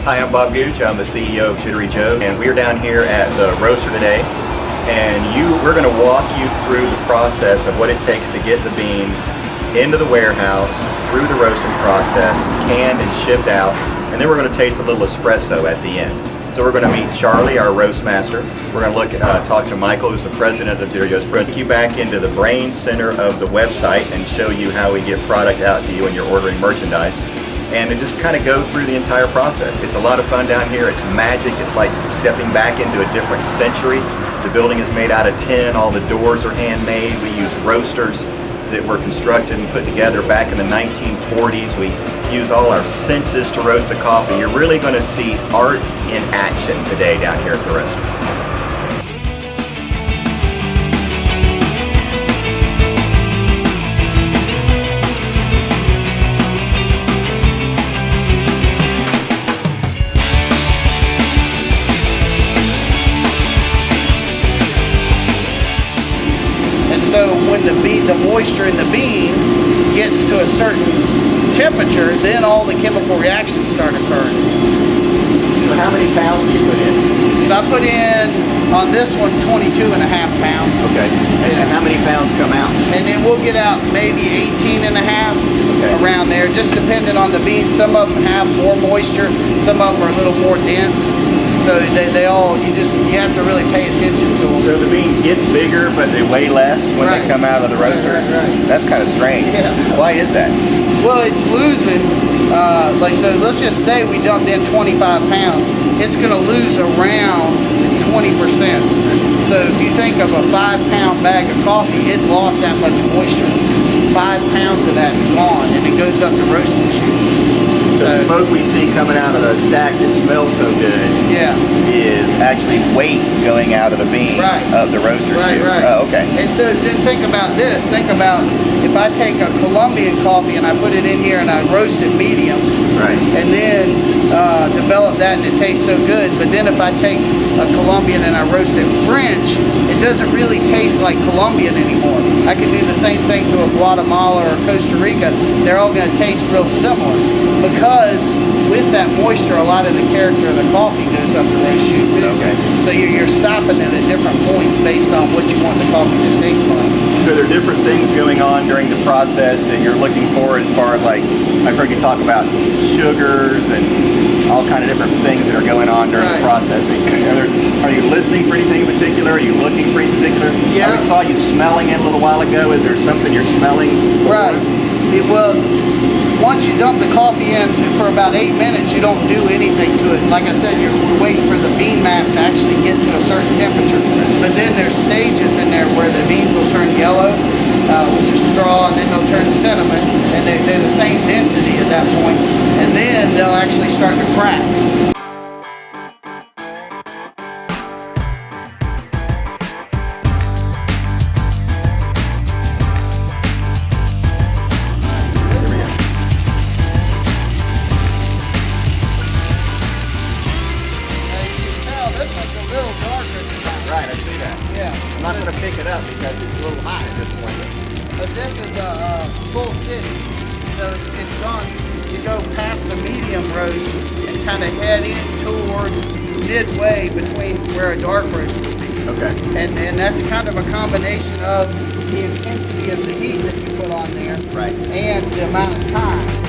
Hi, I'm Bob Gooch. I'm the CEO of Jittery Joes, and we're down here at the roaster today. And we're going to walk you through the process of what it takes to get the beans into the warehouse, through the roasting process, canned and shipped out, and then we're going to taste a little espresso at the end. So we're going to meet Charlie, our roast master. We're going to talk to Michael, who's the president of Jittery Joes. We're going to take you back into the brain center of the website and show you how we get product out to you when you're ordering merchandise. And to just kind of go through the entire process. It's a lot of fun down here. It's magic. It's like stepping back into a different century. The building is made out of tin. All the doors are handmade. We use roasters that were constructed and put together back in the 1940s. We use all our senses to roast the coffee. You're really going to see art in action today down here at the roaster. So when the moisture in the bean gets to a certain temperature, then all the chemical reactions start occurring. So how many pounds do you put in? So I put in, on this one, 22.5 pounds. Okay. And how many pounds come out? And then we'll get out maybe 18.5, okay, around there, just depending on the bean. Some of them have more moisture, some of them are a little more dense. So they all, you have to really pay attention to them. So the bean gets bigger, but they weigh less when they come out of the roaster? Right. That's kind of strange. Yeah. Why is that? Well, it's losing, so let's just say we dumped in 25 pounds. It's going to lose around 20%. So if you think of a 5-pound bag of coffee, it lost that much moisture. 5 pounds of that's gone, and it goes up the roasting chute. So the smoke we see coming out of the stack that smells so good, yeah, is actually weight going out of the bean, right, of the roaster chute. Right. Oh, okay. And so then think about this. Think about if I take a Colombian coffee and I put it in here and I roast it medium, right, and then develop that and it tastes so good. But then if I take a Colombian and I roast it French, it doesn't really taste like Colombian anymore. I could do the same thing to a Guatemala or Costa Rica. They're all going to taste real similar because with that moisture, a lot of the character of the coffee goes up the roast chute too. Okay. So you're stopping it at different points based on what you want the coffee to taste like. So there are different things going on during the process that you're looking for as far as, like, I've heard you talk about sugars and all kind of different things that are going on during the processing. Are you listening for anything in particular? Are you looking for anything in particular? Yeah. I saw you smelling it a little while ago. Is there something you're smelling? Right. Well, once you dump the coffee in for about 8 minutes, you don't do anything to it. Like I said, we're waiting for the bean mass to actually get to a certain temperature. But then there's stages in there where the beans will turn yellow, which is straw, and then they'll turn cinnamon, and they're the same density at that point. And then they'll actually start to crack. Right, I see that. Yeah. I'm not going to pick it up because it's a little hot at this point. But this is a full city, so it's done. You go past the medium roast and kind of head in towards midway between where a dark roast would be. Okay. And that's kind of a combination of the intensity of the heat that you put on there, right, and the amount of time.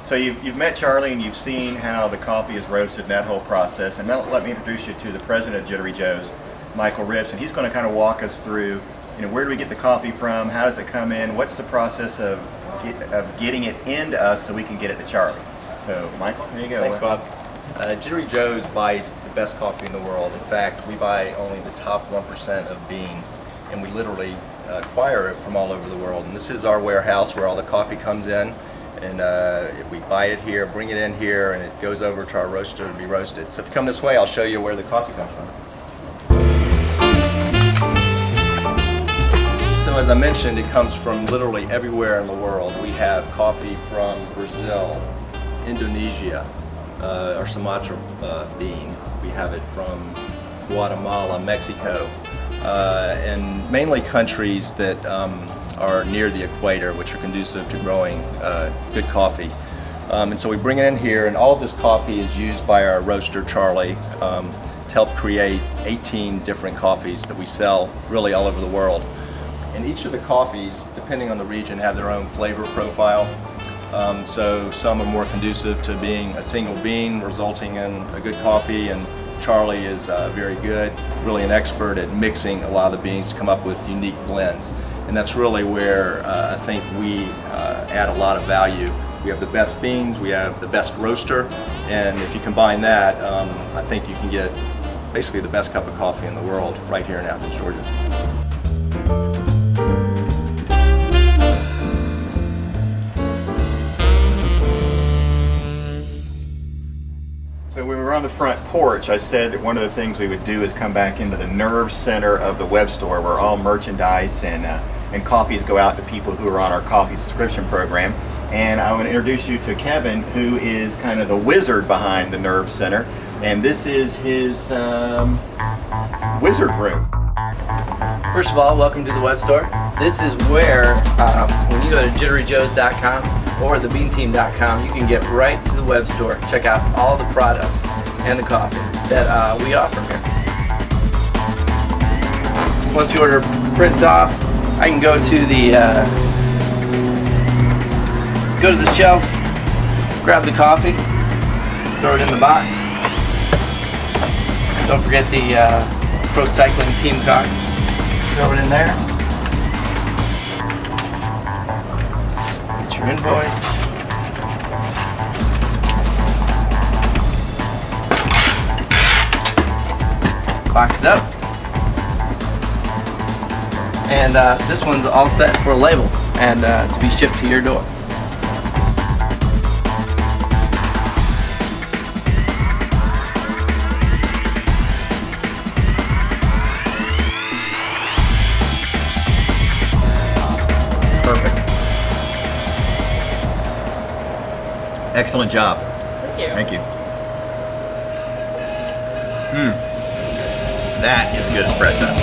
So you've met Charlie and you've seen how the coffee is roasted and that whole process. And now let me introduce you to the president of Jittery Joes, Michael Rips, and he's going to kind of walk us through, where do we get the coffee from? How does it come in? What's the process of getting it into us so we can get it to Charlie? So Michael, here you go. Thanks, Bob. Jittery Joes buys the best coffee in the world. In fact, we buy only the top 1% of beans, and we literally acquire it from all over the world. And this is our warehouse where all the coffee comes in. And we buy it here, bring it in here, and it goes over to our roaster to be roasted. So if you come this way, I'll show you where the coffee comes from. So as I mentioned, it comes from literally everywhere in the world. We have coffee from Brazil, Indonesia, our Sumatra bean. We have it from Guatemala, Mexico, and mainly countries that are near the equator, which are conducive to growing good coffee. And so we bring it in here, and all of this coffee is used by our roaster, Charlie, to help create 18 different coffees that we sell really all over the world. And each of the coffees, depending on the region, have their own flavor profile. So some are more conducive to being a single bean, resulting in a good coffee, and Charlie is very good, really an expert at mixing a lot of the beans to come up with unique blends. And that's really where I think we add a lot of value. We have the best beans, we have the best roaster, and if you combine that, I think you can get basically the best cup of coffee in the world right here in Athens, Georgia. So when we were on the front porch, I said that one of the things we would do is come back into the nerve center of the web store where all merchandise and coffees go out to people who are on our coffee subscription program. And I want to introduce you to Kevin, who is kind of the wizard behind the nerve center. And this is his wizard room. First of all, welcome to the web store. This is where, when you go to jitteryjoes.com or thebeanteam.com, you can get right to the web store, check out all the products and the coffee that we offer here. Once the order prints off, I can go to the shelf, grab the coffee, throw it in the box. Don't forget the Pro Cycling team card. Throw it in there. Get your invoice. Box it up. And this one's all set for a label and to be shipped to your door. Perfect. Excellent job. Thank you. Thank you. That is a good espresso.